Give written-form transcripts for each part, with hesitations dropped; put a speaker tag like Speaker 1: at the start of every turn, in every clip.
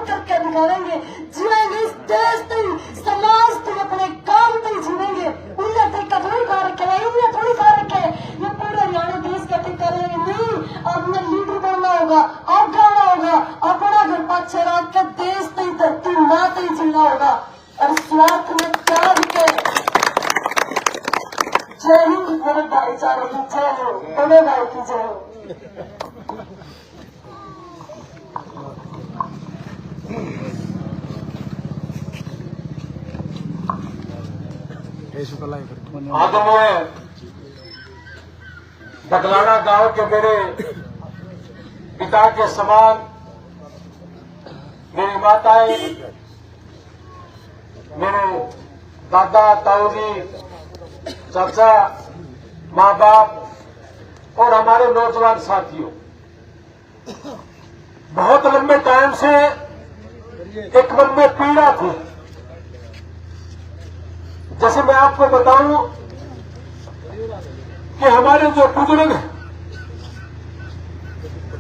Speaker 1: करके दिखाएंगे। जिएंगे इस देश से समाज से अपने काम से जीवेंगे। उन्हें ठेका थोड़ी खा रखे, उन्हें थोड़ी खा रखे। ये पूरे हरियाणा देश का ठेका लेंगे नहीं। अपने लीडर बनना होगा, आगे आना होगा, अपना घर पाछे रख के देश से धरती माँ से जीना होगा और स्वार्थ में त्याग के। जय हिंद, मेरे भाईचारे की जय हो, बड़े भाई की जय हो।
Speaker 2: आदरणीय बगलाना गांव के मेरे पिता के समान मेरी माताएं, मेरे दादा ताऊजी, चाचा, माँ बाप और हमारे नौजवान साथियों, बहुत लंबे टाइम से एक मन में पीड़ा थी। जैसे मैं आपको बताऊं कि हमारे जो बुजुर्ग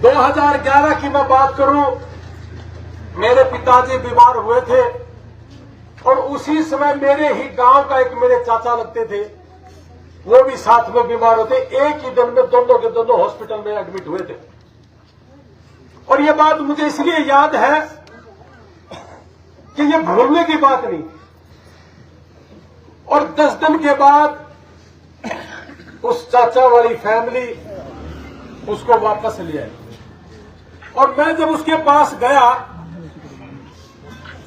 Speaker 2: 2011 की मैं बात करूं, मेरे पिताजी बीमार हुए थे और उसी समय मेरे ही गांव का एक मेरे चाचा लगते थे, वो भी साथ में बीमार होते। एक ही दिन में दोनों के दोनों हॉस्पिटल में एडमिट हुए थे। और ये बात मुझे इसलिए याद है कि ये भूलने की बात नहीं। और 10 दिन के बाद उस चाचा वाली फैमिली उसको वापस ले आई। और मैं जब उसके पास गया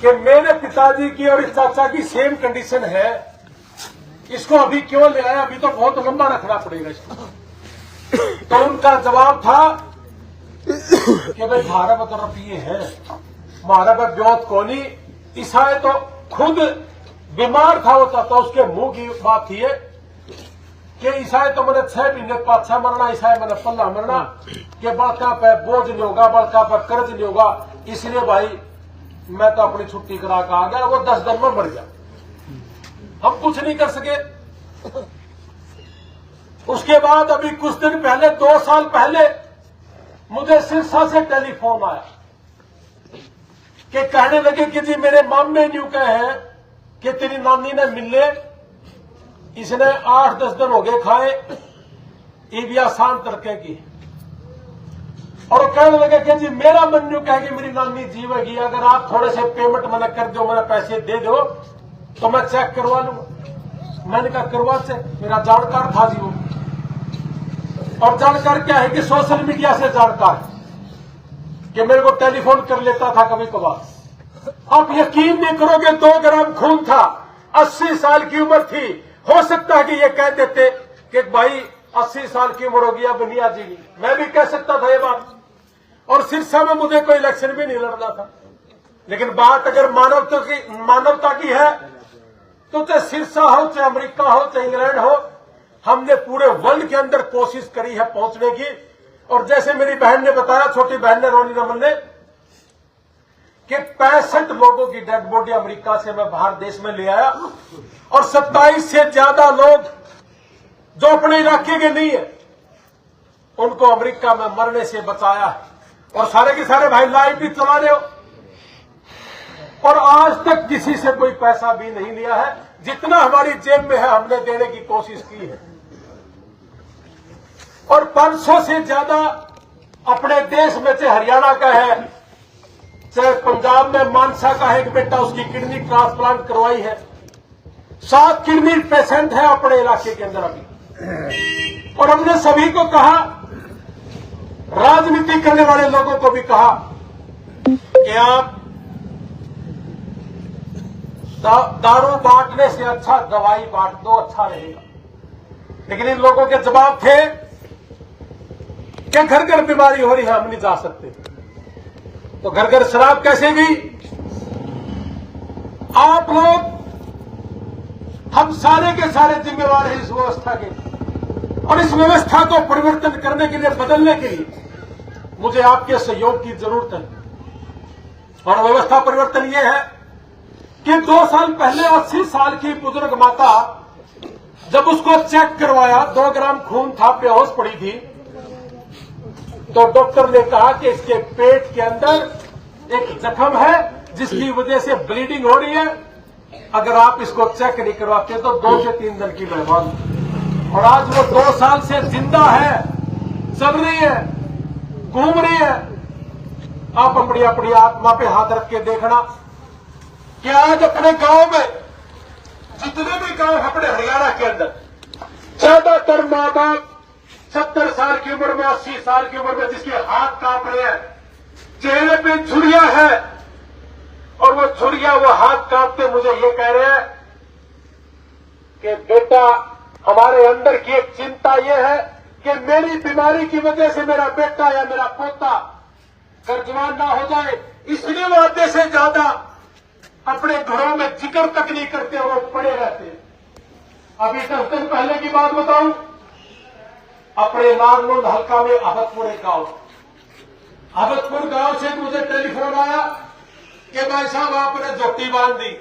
Speaker 2: कि मेरे पिताजी की और इस चाचा की सेम कंडीशन है, इसको अभी क्यों ले आया, अभी तो बहुत लंबा रखना पड़ेगा इसको। तो उनका जवाब था कि भाई थारा में तो रुपये है, हमारा पर ब्योत कोनी। ईसाई तो खुद बीमार था, होता तो उसके मुंह की बात थी कि ईसाई तो मैंने 6 महीने पाछा मरना, ईसाई मैंने पल्ला मरना, कि बड़का पे बोझ नहीं होगा, बड़का पे कर्ज नहीं होगा, इसलिए भाई मैं तो अपनी छुट्टी करा के आ गया। वो 10 दिन में मर गया, हम कुछ नहीं कर सके। उसके बाद अभी कुछ दिन पहले, 2 साल पहले, मुझे सिरसा से टेलीफोन आया कि कहने लगे कि जी मेरे मामे न्यू कहे हैं कि तेरी नानी ने मिलने, इसने 8-10 दिन हो गए खाए, ये भी आसान तरके की। और कहने लगे कि जी मेरा मन न्यू कहे कि मेरी नानी जीवेगी, अगर आप थोड़े से पेमेंट मैंने कर दो, मैंने पैसे दे दो तो मैं चेक करवा लूंगा। मैंने कहा करवा चेक, मेरा जानकार था जी वो। और जानकार क्या है कि सोशल मीडिया से जानकार कि मेरे को टेलीफोन कर लेता था कभी कभार। आप यकीन नहीं करोगे, 2 ग्राम खून था, 80 साल की उम्र थी। हो सकता है कि ये कह देते कि भाई 80 साल की उम्र होगी, अब नहीं जीवी। मैं भी कह सकता था ये बात। और सिरसा में मुझे कोई इलेक्शन भी नहीं लड़ना था। लेकिन बात अगर मानवता की है तो चाहे सिरसा हो, चाहे अमेरिका हो, चाहे इंग्लैंड हो, हमने पूरे वर्ल्ड के अंदर कोशिश करी है पहुंचने की। और जैसे मेरी बहन ने बताया, छोटी बहन ने, रोनी रमन ने, कि 65 लोगों की डेड बॉडी अमेरिका से मैं बाहर देश में ले आया और 27 से ज्यादा लोग जो अपने इलाके के नहीं है उनको अमेरिका में मरने से बचाया है। और सारे के सारे भाई लाइव भी चला रहे हो। और आज तक किसी से कोई पैसा भी नहीं लिया है, जितना हमारी जेब में है हमने देने की कोशिश की है। और 500 से ज्यादा अपने देश में, चाहे हरियाणा का है, चाहे पंजाब में मानसा का है एक बेटा, उसकी किडनी ट्रांसप्लांट करवाई है। 7 किडनी पेशेंट है अपने इलाके के अंदर अभी। और हमने सभी को कहा, राजनीति करने वाले लोगों को भी कहा कि आप दारू बांटने से अच्छा दवाई बांट दो, अच्छा रहेगा। लेकिन इन लोगों के जवाब थे कि घर घर बीमारी हो रही है, हम नहीं जा सकते। तो घर घर शराब कैसे गई? आप लोग, हम सारे के सारे जिम्मेवार हैं इस व्यवस्था के। और इस व्यवस्था को परिवर्तन करने के लिए, बदलने के लिए मुझे आपके सहयोग की जरूरत है। और व्यवस्था परिवर्तन यह है कि 2 साल पहले 80 साल की बुजुर्ग माता, जब उसको चेक करवाया, 2 ग्राम खून था, बेहोश पड़ी थी, तो डॉक्टर ने कहा कि इसके पेट के अंदर एक जख्म है जिसकी वजह से ब्लीडिंग हो रही है। अगर आप इसको चेक नहीं करवाते तो 2 से 3 दिन की मेहमान। और आज वो 2 साल से जिंदा है, चल रही है, घूम रही है। आप अपनी अपनी आत्मा पे हाथ रख के देखना कि आज अपने गांव में जितने भी गांव अपने हरियाणा के अंदर ज्यादातर मां बाप 70 साल की उम्र में, 80 साल की उम्र में जिसके हाथ कांप रहे हैं, चेहरे पे झुर्रियां है, और वो झुर्रियां वो हाथ कांपते मुझे ये कह रहे हैं कि बेटा हमारे अंदर की एक चिंता ये है कि मेरी बीमारी की वजह से मेरा बेटा या मेरा पोता कर्जवान ना हो जाए, इसलिए वो आधे से ज्यादा अपने घरों में जिक्र तक नहीं करते, वो पड़े रहते हैं। अभी 10 दिन पहले की बात बताऊं, अपने नागलोंड हल्का में अहमदपुर एक गांव, अहमदपुर गांव से मुझे टेलीफोन आया कि भाई साहब आपने झोटी बांध दी।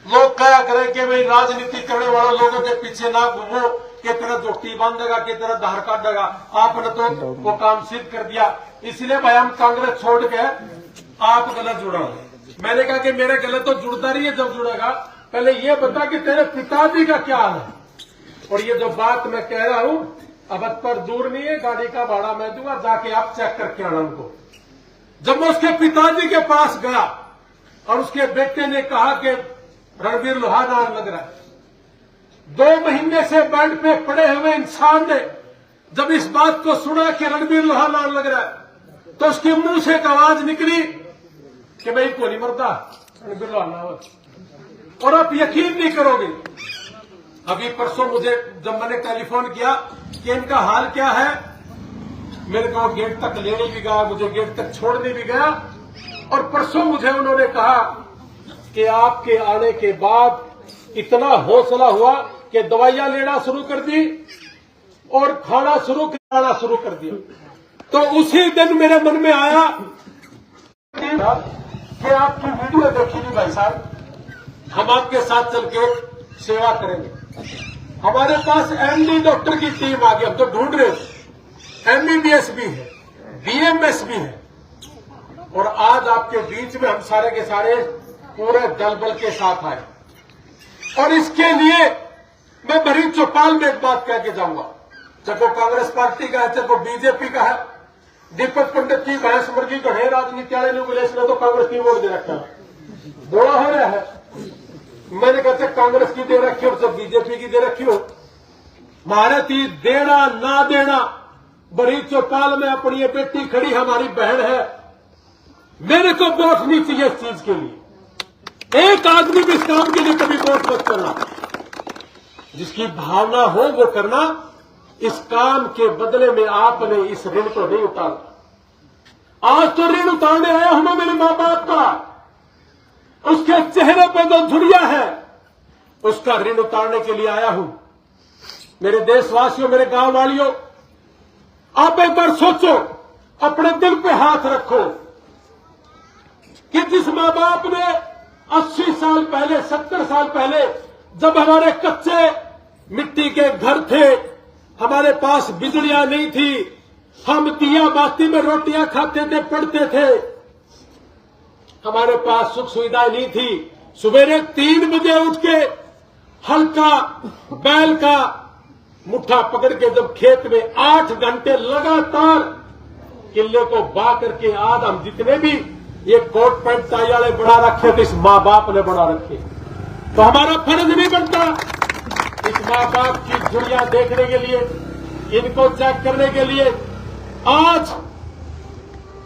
Speaker 2: लोग क्या करें कि भाई राजनीति करने वाले लोगों के पीछे ना घूमो, कि तेरा झोटी बांधेगा, कि तेरा धार काटेगा। आपने तो वो काम सिद्ध कर दिया, इसलिए भाई हम कांग्रेस छोड़ के आप गलत जुड़ा। मैंने कहा कि मेरे गलत तो जुड़ता रही है, जब जुड़ेगा पहले ये बता कि तेरे पिताजी का क्या हाल है। और ये जो बात मैं कह रहा हूं अहमदपुर दूर नहीं है, गाड़ी का भाड़ा मैं दूंगा, जाके आप चेक करके आना उनको। जब मैं उसके पिताजी के पास गया और उसके बेटे ने कहा कि रणबीर लोहा नाम लग रहा है, 2 महीने से बेड पे पड़े हुए इंसान ने जब इस बात को सुना कि रणबीर लोहा नाम लग रहा है, तो उसके मुंह से एक आवाज निकली कि भाई को नहीं मरता रणबीर लोहा नाम। और आप यकीन नहीं करोगे, अभी परसों मुझे जब मैंने टेलीफोन किया कि इनका हाल क्या है, मेरे को गेट तक लेने भी गया, मुझे गेट तक छोड़ने भी गया, और परसों मुझे उन्होंने कहा कि आपके आने के बाद इतना हौसला हुआ कि दवाइयां लेना शुरू कर दी और खाना शुरू कर दिया। तो उसी दिन मेरे मन में आया कि आपकी वीडियो देखी नहीं भाई साहब, हम आपके साथ चल के सेवा करेंगे। हमारे पास एमडी डॉक्टर की टीम आ गई, हम तो ढूंढ रहे हैं, एमबीबीएस भी है, बीएमएस भी है, और आज आपके बीच में हम सारे के सारे पूरे दल बल के साथ आए। और इसके लिए मैं भरी चौपाल में एक बात कह के जाऊंगा, चाहे वो कांग्रेस पार्टी का है, चाहे वो बीजेपी का है, दीपक पंडित की भैंस मुर्गी कढ़े राजनीति वाले लोग ने तो कांग्रेस की वोट दे रखा है, बोला हो रहा है। मैंने कहते कांग्रेस की दे रखी हो, जब बीजेपी की दे रखी हो, महारती देना ना देना, बड़ी चौपाल में अपनी ये बेटी खड़ी हमारी बहन है, मेरे को वोट नहीं चाहिए इस चीज के लिए। एक आदमी भी इस काम के लिए कभी वोट मत करना, जिसकी भावना हो वो करना। इस काम के बदले में आपने इस ऋण को नहीं उतारा। आज तो ऋण उतारने आया हूं मैं मेरे मां बाप का, उसके चेहरे पर जो झुर्रियां है उसका ऋण उतारने के लिए आया हूं। मेरे देशवासियों, मेरे गांव वालियों, आप एक बार सोचो, अपने दिल पे हाथ रखो कि जिस मां बाप ने 80 साल पहले, 70 साल पहले, जब हमारे कच्चे मिट्टी के घर थे, हमारे पास बिजलियां नहीं थी, हम दिया बाती में रोटियां खाते थे, पढ़ते थे, हमारे पास सुख सुविधाएं नहीं थी। सवेरे 3 बजे उठ के हल्का बैल का मुट्ठा पकड़ के जब खेत में 8 घंटे लगातार किले को बा करके, आज हम जितने भी ये कोट पैंट टाई वाले बना रखे थे, इस मां बाप ने बना रखे। तो हमारा फर्ज नहीं बनता इस मां बाप की झुर्रियां देखने के लिए, इनको चेक करने के लिए, आज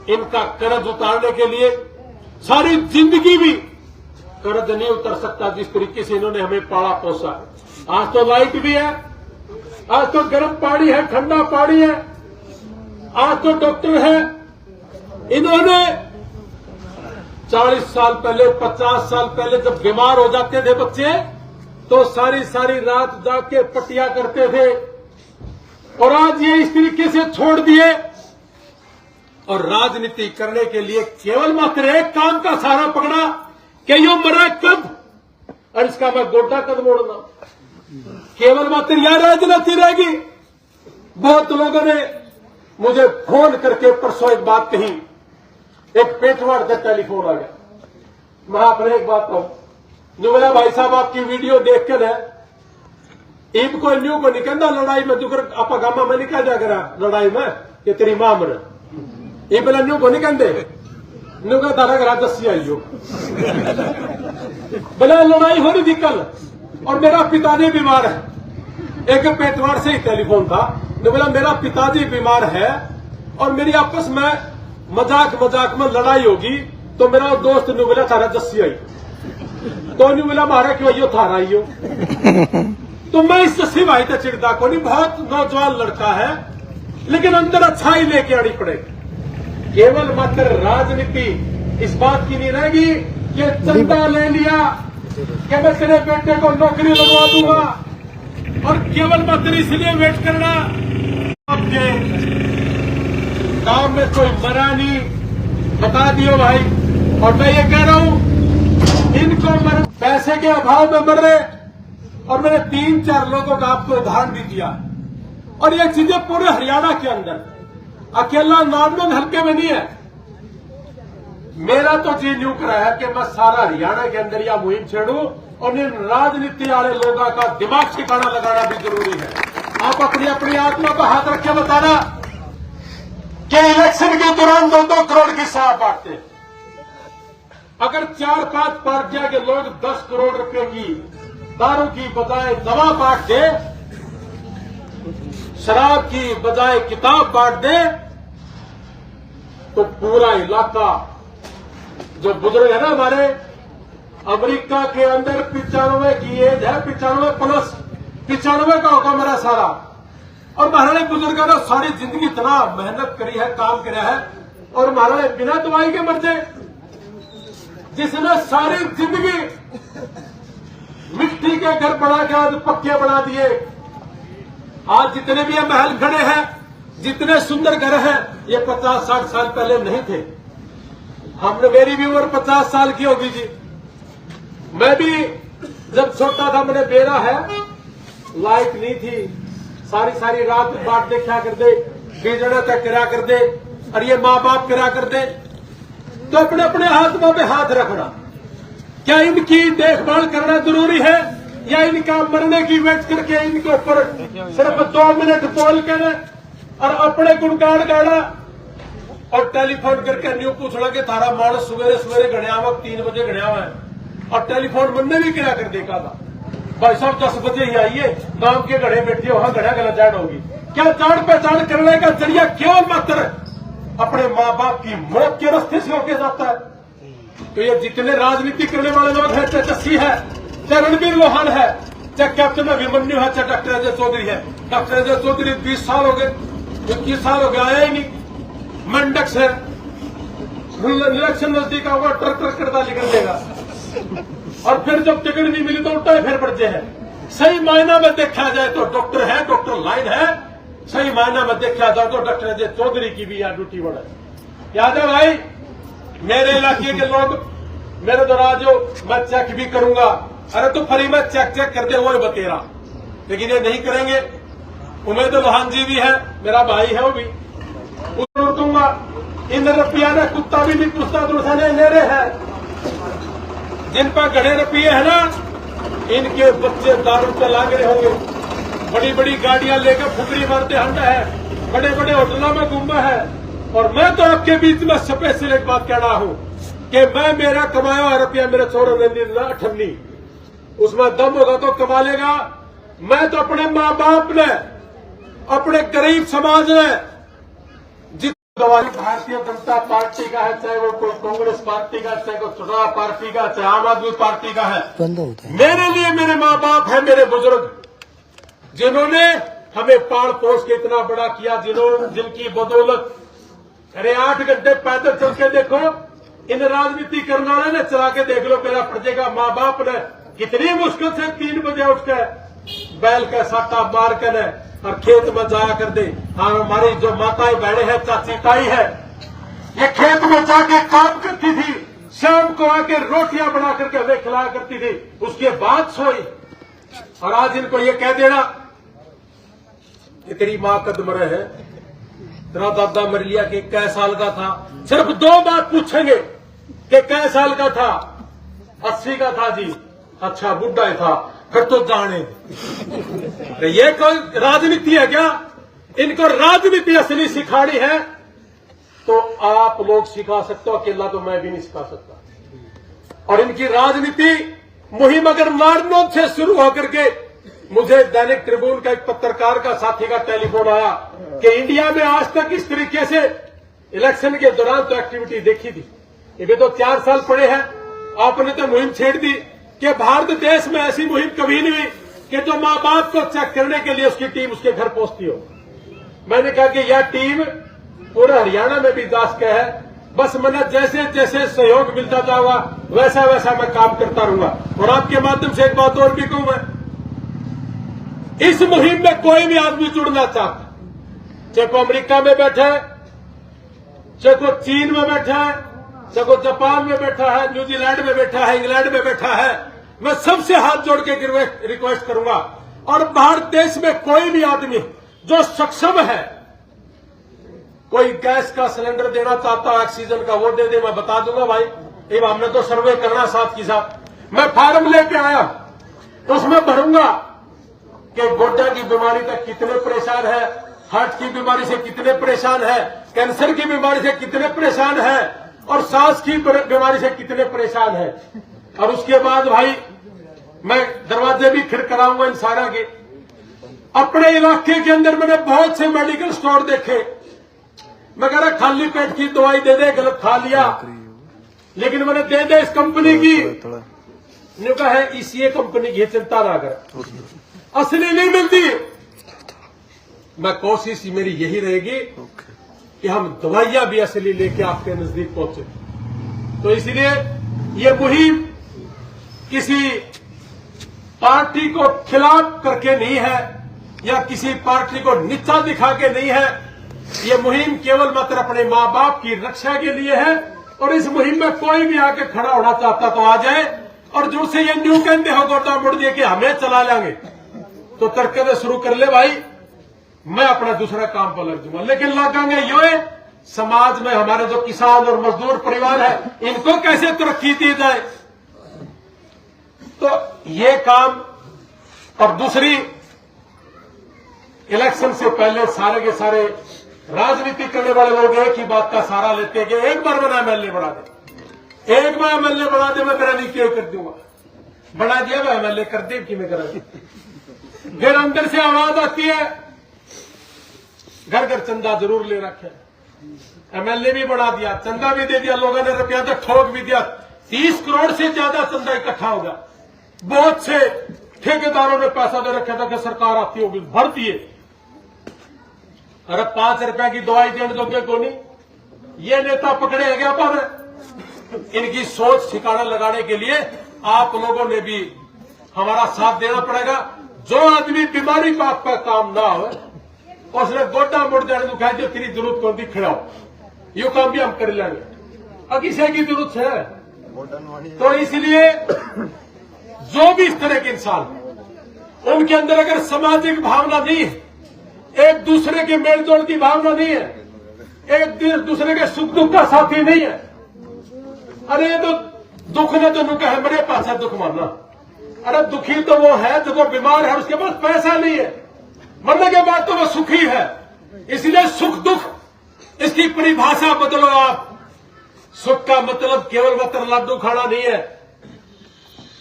Speaker 2: इनका कर्ज उतारने के लिए। सारी जिंदगी भी कर्ज नहीं उतर सकता जिस तरीके से इन्होंने हमें पाला पोसा। आज तो लाइट भी है, आज तो गर्म पानी है, ठंडा पानी है, आज तो डॉक्टर है। इन्होंने 40 साल पहले, 50 साल पहले जब बीमार हो जाते थे बच्चे, तो सारी सारी रात जाके पट्टियां करते थे, और आज ये इस तरीके से छोड़ दिए और राजनीति करने के लिए केवल मात्र एक काम का सहारा पकड़ा कि यो मरा कब, और इसका मैं गोड्डा कद मोड़ना, केवल मात्र यह राजनीति रहेगी। बहुत लोगों ने मुझे फोन करके परसों एक बात कही एक पेटवाड़ से टेलीफोन आ गया। मैं आपने एक बात कहूं, जो बोला भाई साहब आपकी वीडियो देख कर है ईब को न्यू को निकलना लड़ाई में जुकर आपा गामा में निकल जा करा लड़ाई में कि तेरी मां मरे ईब न्यू को निकल दे न्यू का तारा करा दसी आइयो बोला लड़ाई हो रही थी कल और मेरा पिताजी बीमार है। एक पेटवाड़ से ही टेलीफोन था। ने बोला मेरा पिताजी बीमार है और मेरी आपस में मजाक मजाक में लड़ाई होगी तो मेरा दोस्त ने बोला थारा दसी आई तो नहीं बोला मारा क्यों आइयो थारा आइयो। तो मैं इस दसी भाई तो चिड़दा को नहीं, बहुत नौजवान लड़का है लेकिन अंदर अच्छाई लेके आनी पड़ेगी। केवल मात्र राजनीति इस बात की नहीं रहेगी कि चंदा ले लिया कि मैं तेरे बेटे को नौकरी लगवा दूंगा और केवल मात्र इसलिए वेट करना आपके गांव में कोई मरा नहीं बता दियो भाई। और मैं ये कह रहा हूं इनको पैसे के अभाव में मर रहे और मैंने 3-4 लोगों का आपको उदाहरण भी दिया और ये चीजें पूरे हरियाणा के अंदर अकेला नारनौल हल्के में नहीं है। मेरा तो जी न्यू करा है कि मैं सारा हरियाणा के अंदर यह मुहिम छेड़ू और इन राजनीति वाले लोगों का दिमाग ठिकाना लगाना भी जरूरी है। आप अपनी अपनी आत्मा को हाथ रख के बताना कि इलेक्शन के दौरान 2-2 करोड़ की शराब बांटते हैं। अगर 4-5 पार्टियां के लोग 10 करोड़ रुपए की दारू की बजाय दवा बांट दे, शराब की बजाय किताब बांट दे तो पूरा इलाका जो बुजुर्ग है ना हमारे अमेरिका के अंदर 95 की एज है, 95 का होगा मेरा सारा और महाराज बुजुर्ग ने सारी जिंदगी इतना मेहनत करी है, काम किया है और महाराज बिना दवाई के मर जाए। जिसने सारी जिंदगी मिट्टी के घर बना के आज पक्के बना दिए, आज जितने भी ये महल खड़े हैं, जितने सुंदर घर हैं, ये 50-60 साल पहले नहीं थे। हमने मेरी भी उम्र 50 साल की होगी जी। मैं भी जब छोटा था मैंने बेरा है, लाइट नहीं थी, सारी रात बाट देखा करते, बिजड़ा तक करा करते और ये माँ बाप करा करते। तो अपने अपने आत्मा पे हाथ रखना, क्या इनकी देखभाल करना जरूरी है या इनका मरने की वेट करके इनके ऊपर सिर्फ 2 मिनट बोल कर और अपने गुणगान गाना और टेलीफोन करके न्यू पूछना कि तारा मानस सवेरे सवेरे गणिया हुआ 3 बजे गणिया हुआ है और टेलीफोन बनने भी क्या कर देखा था भाई साहब 10 बजे ही आइए, गांव के गढ़े बैठे वहां गढ़ा गलत जान होगी। क्या जान पहचान करने का जरिया क्यों मात्र अपने माँ बाप की मौत के रास्ते से होके जाता है? तो ये जितने राजनीति करने वाले लोग हैं, चाहे जस्सी है, चाहे रणबीर लोहान है, चाहे कैप्टन अभिमन्यु है, चाहे डॉक्टर अजय चौधरी है। डॉक्टर अजय चौधरी 20 साल हो गए, 21 साल हो गए, आया ही नहीं। मंडक से इलेक्शन नजदीक आऊंगा ट्रक करता निकल देगा और फिर जब टिकट नहीं मिली तो उल्टा फिर पड़ते हैं। सही मायना में देखा जाए तो डॉक्टर है, डॉक्टर लाइन है, सही मायना में देखा जाए तो डॉक्टर अजय चौधरी की भी यहाँ ड्यूटी बढ़ है। याद है भाई, मेरे इलाके के लोग मेरे द्वारा जो मैं चेक भी करूंगा, अरे तो फ्री में चेक करते हुए बतेरा, लेकिन ये नहीं करेंगे। उमेद लोहान जी भी है, मेरा भाई है, वो भी दूंगा। इन रुपया ने कुत्ता भी नहीं पूछता दूसरा मेरे है। जिन पर गड़े रुपये है ना, इनके बच्चे दारू पे लाग रहे होंगे, बड़ी बड़ी गाड़ियां लेकर फुकरी मारते हंडा है, बड़े बड़े होटलों में घूमा है। और मैं तो आपके बीच में स्पेशल एक बात कहना हूं कि मैं मेरा कमाया हुआ रुपया मेरे छोरों ने अठन्नी, उसमें दम होगा तो कमा लेगा। मैं तो अपने माँ बाप ने, अपने गरीब समाज ने भारतीय जनता पार्टी का है, चाहे वो कोई कांग्रेस पार्टी का, चाहे कोई चुनाव पार्टी का, चाहे आम आदमी पार्टी का है, मेरे लिए मेरे माँ बाप है, मेरे बुजुर्ग, जिन्होंने हमें पाल पोस के इतना बड़ा किया, जिनकी बदौलत अरे 8 घंटे पैदल चल के देखो, इन राजनीति करने वाले ने चला के देख लो, मेरा प्रजे का माँ बाप ने कितनी मुश्किल से 3 बजे उठ के बैल का साटा मार कर और खेत में जाया कर दे। हाँ, हमारी जो माताएं बहनें हैं, चाची ताई है, ये खेत में जाके काम करती थी, शाम को आके रोटियां बना करके वे खिलाया करती थी, उसके बाद सोई। और आज इनको ये कह देना कि तेरी मां कद मरे है, तेरा दादा मर लिया कि कै साल का था, सिर्फ 2 बात पूछेंगे कि कै साल का था, 80 का था जी, अच्छा बुढ़ा ही था, फिर तो जाने। तो ये कोई राजनीति है क्या? इनको राजनीति असली सिखानी है तो आप लोग सिखा सकते हो, अकेला तो मैं भी नहीं सिखा सकता। और इनकी राजनीति मुहिम अगर नारनौंद से शुरू होकर के, मुझे दैनिक ट्रिब्यून का एक पत्रकार का साथी का टेलीफोन आया कि इंडिया में आज तक इस तरीके से इलेक्शन के दौरान तो एक्टिविटी देखी थी, ये तो 4 साल पड़े हैं, आपने तो मुहिम छेड़ दी कि भारत देश में ऐसी मुहिम कभी नहीं हुई कि जो मां बाप को चेक करने के लिए उसकी टीम उसके घर पहुंचती हो। मैंने कहा कि यह टीम पूरे हरियाणा में भी दास का है, बस मैंने जैसे जैसे सहयोग मिलता जाऊंगा वैसा वैसा मैं काम करता रहूंगा। और आपके माध्यम से एक बात और भी कहूं, मैं इस मुहिम में कोई भी आदमी जुड़ना चाहता, चाहे को अमेरिका में बैठा है, चाहे को चीन में बैठा है, चाहे को जापान में बैठा है, न्यूजीलैंड में बैठा है, इंग्लैंड में बैठा है, मैं सबसे हाथ जोड़ के रिक्वेस्ट करूंगा। और भारत देश में कोई भी आदमी जो सक्षम है, कोई गैस का सिलेंडर देना चाहता है, ऑक्सीजन का, वो दे दे, मैं बता दूंगा भाई। ये हमने तो सर्वे करना साथ की साथ। मैं फार्म लेके आया तो उसमें भरूंगा कि गोड्डा की बीमारी तक कितने परेशान है, हार्ट की बीमारी से कितने परेशान है, कैंसर की बीमारी से कितने परेशान है, और सांस की बीमारी से कितने परेशान है। और उसके बाद भाई मैं दरवाजे भी खिड़खड़ाऊंगा इन सारा के। अपने इलाके के अंदर मैंने बहुत से मेडिकल स्टोर देखे, मैं कह रहा खाली पेट की दवाई दे दे, गलत खा लिया, लेकिन मैंने दे दे इस कंपनी की, ने कहा है ईसीए कंपनी की, चिंता ना कर, असली नहीं मिलती। मैं कोशिश मेरी यही रहेगी कि हम दवाइयां भी असली लेके आपके नजदीक पहुंचे। तो इसलिए ये मुहिम किसी पार्टी को खिलाफ करके नहीं है या किसी पार्टी को नीचा दिखा के नहीं है, ये मुहिम केवल मात्र अपने मां बाप की रक्षा के लिए है। और इस मुहिम में कोई भी आके खड़ा होना चाहता तो आ जाए, और जो से ये न्यू कहते हो गोटा मुड़ दिए कि हमें चला लेंगे तो तर्क से शुरू कर ले भाई, मैं अपना दूसरा काम पर लग जाऊंगा। लेकिन लगांगे ये समाज में हमारे जो किसान और मजदूर परिवार है, इनको कैसे तरक्की दी जाए, तो ये काम। और दूसरी, इलेक्शन से पहले सारे के सारे राजनीति करने वाले लोग एक ही बात का सहारा लेते हैं कि एक बार बना एमएलए बना दे, एक बार एमएलए बना दे, मैं मेरा नीचे कर दूंगा, बना दिया मैं एमएलए कर दे कि मैं करा। फिर अंदर से आवाज आती है घर घर चंदा जरूर ले रखे, एमएलए भी बढ़ा दिया, चंदा भी दे दिया, लोगों ने रुपया तो ठोक भी दिया, 30 करोड़ से ज्यादा चंदा इकट्ठा हो गया। बहुत से ठेकेदारों ने पैसा दे रखा था कि सरकार आती होगी, भर दिए। अरे 5 रुपए की दवाई देने दोगे को नहीं, ये नेता पकड़े गया। पर इनकी सोच ठिकाना लगाने के लिए आप लोगों ने भी हमारा साथ देना पड़ेगा। जो आदमी बीमारी बात पर काम ना हो, उसने गोड्डा मुड़ जाने दुखाए, जो तेरी जरूरत कौन थी खिलाओ, यो काम भी हम कर लेंगे। अब किसी की जरूरत है तो इसलिए जो भी इस तरह के इंसान, उनके अंदर अगर सामाजिक भावना नहीं है, एक दूसरे के मेलजोल की भावना नहीं है, एक दूसरे के सुख दुख का साथी नहीं है, अरे ये तो दुख ने तो नुका है, मेरे पास है दुख मारना। अरे दुखी तो वो है जो बीमार है, उसके पास पैसा नहीं है, मरने के बाद तो वो सुखी है। इसलिए सुख दुख इसकी परिभाषा बदलो आप। सुख का मतलब केवल मात्र लड्डू खाना नहीं है,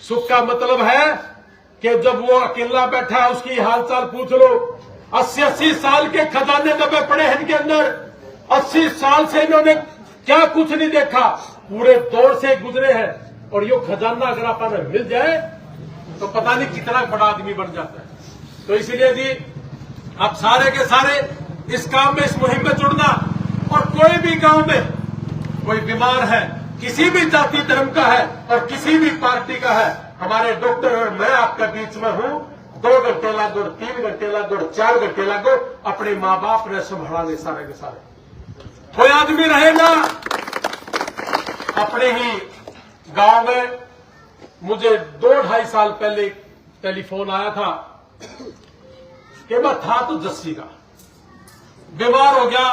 Speaker 2: सुख का मतलब है कि जब वो अकेला बैठा है उसकी हालचाल पूछ लो। 80-80 साल के खजाने दबे पड़े हैं इनके अंदर, 80 साल से इन्होंने क्या कुछ नहीं देखा, पूरे दौर से गुजरे हैं। और यो खजाना अगर आपने मिल जाए तो पता नहीं कितना बड़ा आदमी बन जाता है। तो इसलिए जी आप सारे के सारे इस काम में, इस मुहिम में जुड़ना। और कोई भी गांव में कोई बीमार है, किसी भी जाति धर्म का है और किसी भी पार्टी का है, हमारे डॉक्टर और मैं आपके बीच में हूं। 2 घंटे लागो, 3 घंटे लागो, 4 घंटे लागो, अपने माँ बाप ने संभालने सारे के सारे। कोई आदमी रहेगा अपने ही गांव में। मुझे 2-2.5 साल पहले टेलीफोन आया था कि मैं था तो जस्सी का, बीमार हो गया,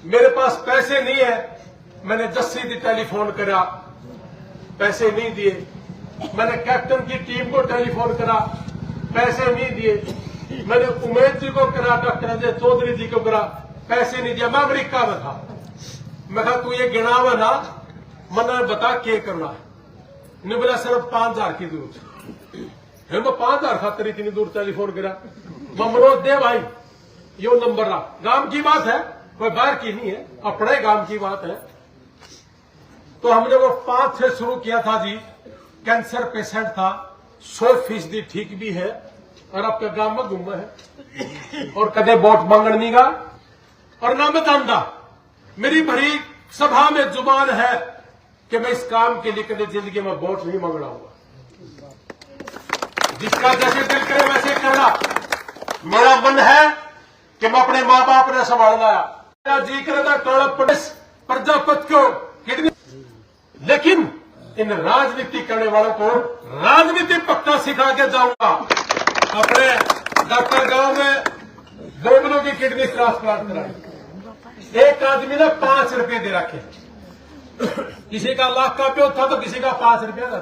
Speaker 2: मेरे पास पैसे नहीं है, मैंने जस्सी दी टेलीफोन करा, पैसे नहीं दिए। मैंने कैप्टन की टीम को टेलीफोन करा, पैसे नहीं दिए। मैंने उमेश जी को करा, डॉक्टर अजय चौधरी जी को करा, पैसे नहीं दिया। मैं अमेरिका में था। मैं कहा तू ये गिना हुआ ना, मना बता क्या करना है। नहीं बोला सिर्फ 5,000 की दूर। फिर मैं 5,000 खातर इतनी दूर टेलीफोन करा। मैं मनोज दे भाई यो नंबर रहा, गांव की बात है, कोई बाहर की नहीं है, अपने गांव की बात है। तो हमने वो 5 से शुरू किया था जी। कैंसर पेशेंट था, 100% ठीक भी है, और आपके गांव में घूमा है, और कदे वोट मांगण नहीं गा, और ना मैं जानता। मेरी भरी सभा में जुबान है कि मैं इस काम के लिए कभी जिंदगी में वोट नहीं मांगना हुआ। जिसका जैसे दिल करे वैसे करना। मेरा मन है कि मैं अपने माँ बाप ने संभालना है। मेरा जी करेगा टोड़ा पुलिस प्रजापति को कितनी, लेकिन इन राजनीति करने वालों को राजनीति पक्का सिखा के जाऊंगा। अपने डॉक्टर गांव में 2 लोगों की किडनी ट्रांसप्लांट कराई। एक आदमी ने 5 रुपए दे रखे, किसी का लाख का उपयोग था तो किसी का 5 रुपया था।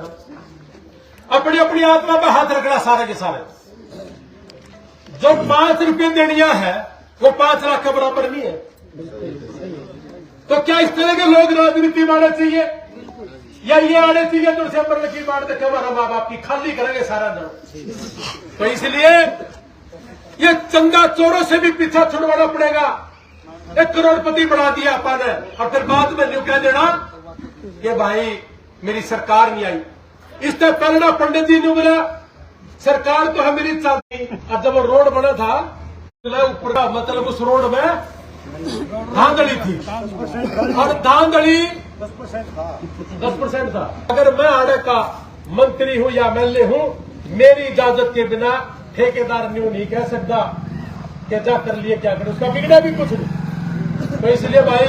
Speaker 2: अपनी अपनी आत्मा पर हाथ रखना सारे के सारे। जो 5 रुपये देनिया है वो 5 लाख के बराबर नहीं है। तो क्या इस तरह के लोग राजनीति में आने चाहिए, या ये आने चाहिए तो सितंबर की बात देखे हमारा माँ बाप की खाली करेंगे सारा नाम। तो इसलिए ये चंदा चोरों से भी पीछा छुड़वाना पड़ेगा। 1 करोड़पति बना दिया अपन ने, और फिर बाद में न्यू कह देना कि भाई मेरी सरकार नहीं आई। इससे पहले ना पंडित जी ने बोला सरकार तो है मेरी चलती। अब जब वो रोड बना था ऊपर का मतलब उस रोड में धांधली थी, और धांधली 10% था। अगर मैं आड़े का मंत्री हूं या एमएलए हूं, मेरी इजाजत के बिना ठेकेदार न्यू नहीं कह सकता कि जा कर लिए क्या करे, उसका बिगड़ा भी कुछ नहीं। तो इसलिए भाई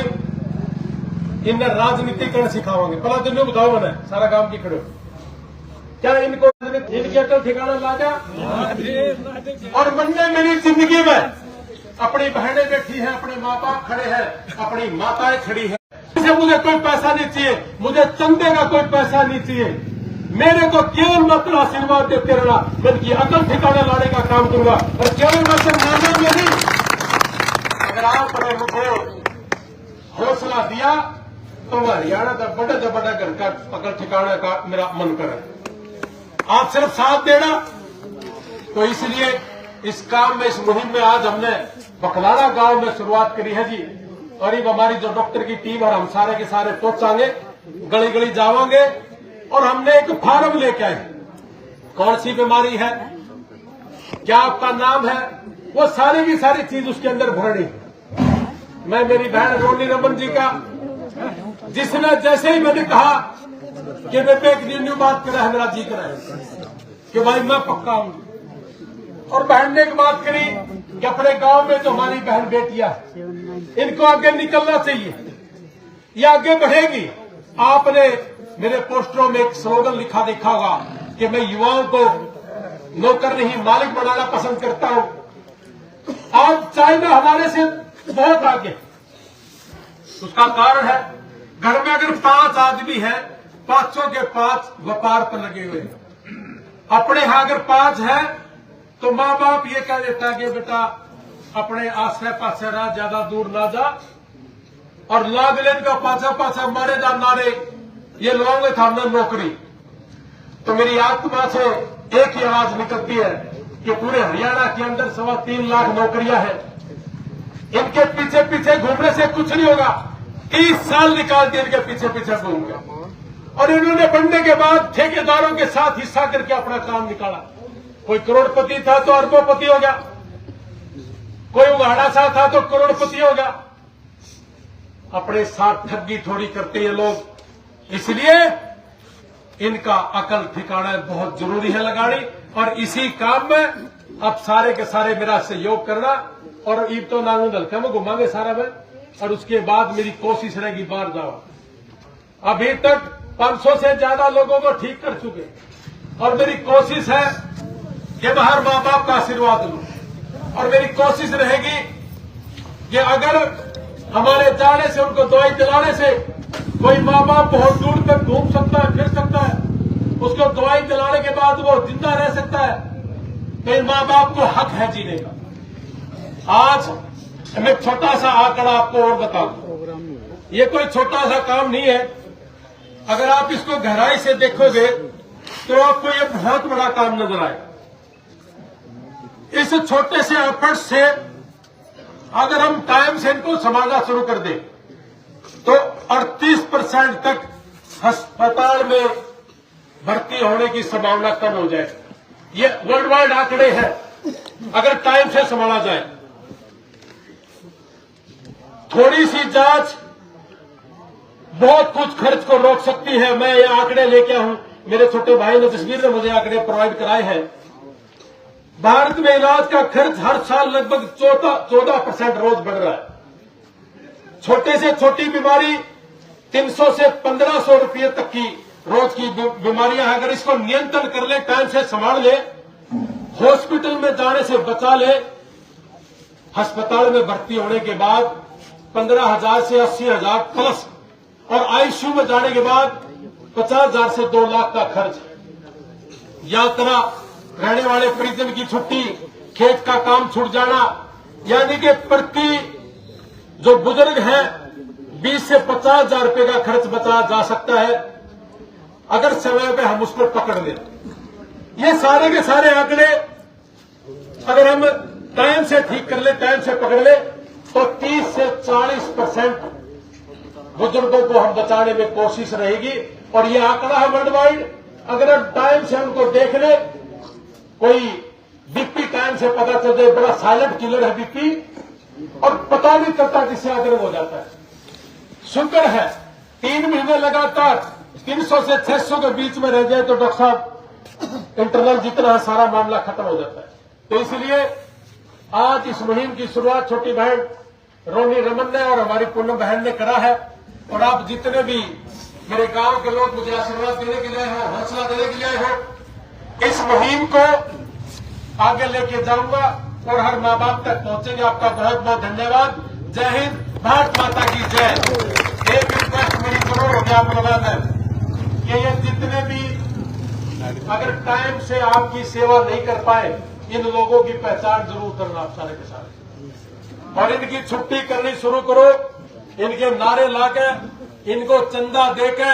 Speaker 2: इन राजनीति करना सिखावांगे। पहला दिन में बताओ मैंने सारा काम की खड़े क्या इनको इनकी अकल ठिकाना ला जा। और मैंने मेरी जिंदगी में अपनी बहनें बैठी हैं, अपने माँ बाप खड़े हैं, अपनी माताएं खड़ी हैं। मुझे कोई पैसा नहीं चाहिए, मुझे चंदे का कोई पैसा नहीं चाहिए। मेरे को केवल मात्र आशीर्वाद देते रहना, मैं इनकी अकल ठिकाना लाने का काम करूंगा। और केवल मैं सिर्फ मानव में नहीं, अगर आपने मुझे हौसला दिया तो हरियाणा का बड़े से बड़ा घर का अकल ठिकाने का मेरा मन करे। आप सिर्फ साथ देना। तो इसलिए इस काम में, इस मुहिम में आज हमने बकलाना गांव में शुरुआत करी है जी। और ये हमारी जो डॉक्टर की टीम और हम सारे के सारे पहुंचाएंगे, गली गली जावांगे। और हमने एक फार्म लेके आए, कौन सी बीमारी है, क्या आपका नाम है, वो सारी की सारी चीज उसके अंदर भरनी। मैं मेरी बहन रोनी रमन जी का, जिसने जैसे ही मैंने कहा कि मैं एक न्यू बात करा है, मेरा जी करा है कि भाई मैं पक्का हूं। और बहन ने एक बात करी कि अपने गांव में जो हमारी बहन बेटियां हैं, इनको आगे निकलना चाहिए, ये आगे बढ़ेगी। आपने मेरे पोस्टरों में एक स्लोगन लिखा देखा होगा कि मैं युवाओं को नौकर नहीं मालिक बनाना पसंद करता हूं। आज चाइना हमारे से बहुत आगे, उसका कारण है घर में अगर 5 आदमी है, 500 के 5 व्यापार पर लगे हुए हैं। अपने यहां अगर 5 है तो माँ बाप ये कह देता है कि बेटा अपने आसे पासे रह, ज्यादा दूर ना जा, और लाग लेन का पाछा पाछा मारे जा नारे, ये लोगे था ना नौकरी। तो मेरी आत्मा से एक ही आवाज निकलती है कि पूरे हरियाणा के अंदर 3.25 लाख नौकरियां हैं। इनके पीछे पीछे घूमने से कुछ नहीं होगा। 30 साल निकाल दिए इनके पीछे पीछे घूम गए, और इन्होंने बनने के बाद ठेकेदारों के साथ हिस्सा करके अपना काम निकाला। कोई करोड़पति था तो अरबोपति हो गया, कोई उघाड़ा सा था तो करोड़पति हो गया। अपने साथ ठगी थोड़ी करते ये लोग। इसलिए इनका अकल ठिकाना बहुत जरूरी है लगानी। और इसी काम में अब सारे के सारे मेरा सहयोग करना। और ईब तो नानू हल्के में घुमांगे सारा में, और उसके बाद मेरी कोशिश रहेगी बाहर जाओ। अभी तक 500 से ज्यादा लोगों को ठीक कर चुके, और मेरी कोशिश है कि मैं हर माँ बाप का आशीर्वाद लूं। और मेरी कोशिश रहेगी कि अगर हमारे जाने से, उनको दवाई दिलाने से कोई माँ बाप बहुत दूर तक घूम सकता है, फिर सकता है, उसको दवाई दिलाने के बाद वो जिंदा रह सकता है। तो इन माँ बाप को हक है जीने का। आज मैं एक छोटा सा आंकड़ा आपको और बता दूं, ये कोई छोटा सा काम नहीं है। अगर आप इसको गहराई से देखोगे तो आपको ये बहुत बड़ा काम नजर आएगा। इस छोटे से एफर्ट से अगर हम टाइम से इनको संभालना शुरू कर दें तो 38% तक अस्पताल में भर्ती होने की संभावना कम हो जाए। ये वर्ल्ड वाइड आंकड़े हैं, अगर टाइम से संभाला जाए। थोड़ी सी जांच बहुत कुछ खर्च को रोक सकती है। मैं ये आंकड़े लेके हूं, मेरे छोटे भाई ने तस्वीर में मुझे आंकड़े प्रोवाइड कराए हैं। भारत में इलाज का खर्च हर साल लगभग 14% रोज बढ़ रहा है। छोटे से छोटी बीमारी 300 से 1500 रुपये तक की रोज की बीमारियां हैं। अगर इसको नियंत्रण कर ले, टाइम से संभाल ले, हॉस्पिटल में जाने से बचा ले, अस्पताल में भर्ती होने के बाद 15,000 से 80,000 प्लस, और आईसीयू में जाने के बाद 50,000 से 2 लाख का खर्च। यात्रा, रहने वाले परिजन की छुट्टी, खेत का काम छूट जाना, यानी कि प्रति जो बुजुर्ग हैं 20 से 50,000 रुपए का खर्च बचा जा सकता है अगर समय पे हम उसको पकड़ लें। ये सारे के सारे आंकड़े अगर हम टाइम से ठीक कर ले, टाइम से पकड़ ले, तो 30 से 40% बुजुर्गों को हम बचाने में कोशिश रहेगी। और ये आंकड़ा है वर्ल्ड वाइड। अगर हम टाइम से उनको देख ले, कोई बीपी टाइम से पता चल जाए, बड़ा साइलेंट किलर है बीपी, और पता नहीं चलता किससे अग्रम हो जाता है। शुक्र है 3 महीने लगातार 300 से 600 के बीच में रह जाए तो डॉक्टर साहब इंटरनल जितना है सारा मामला खत्म हो जाता है। तो इसलिए आज इस मुहिम की शुरुआत छोटी बहन रोनी रमन ने और हमारी पूनम बहन ने करा है। और आप जितने भी मेरे गांव के लोग मुझे आशीर्वाद देने के लिए हो, हौसला देने के लिए हो, इस मुहिम को आगे लेके जाऊंगा और हर माँ बाप तक पहुंचेंगे। आपका बहुत बहुत धन्यवाद। जय हिंद, भारत माता की जय। एक रिक्वेस्ट मेरी जरूर होगी आप लोगों में कि ये जितने भी अगर टाइम से आपकी सेवा नहीं कर पाए, इन लोगों की पहचान जरूर करना आप सारे के सारे, और इनकी छुट्टी करनी शुरू करो। इनके नारे लाके, इनको चंदा देके,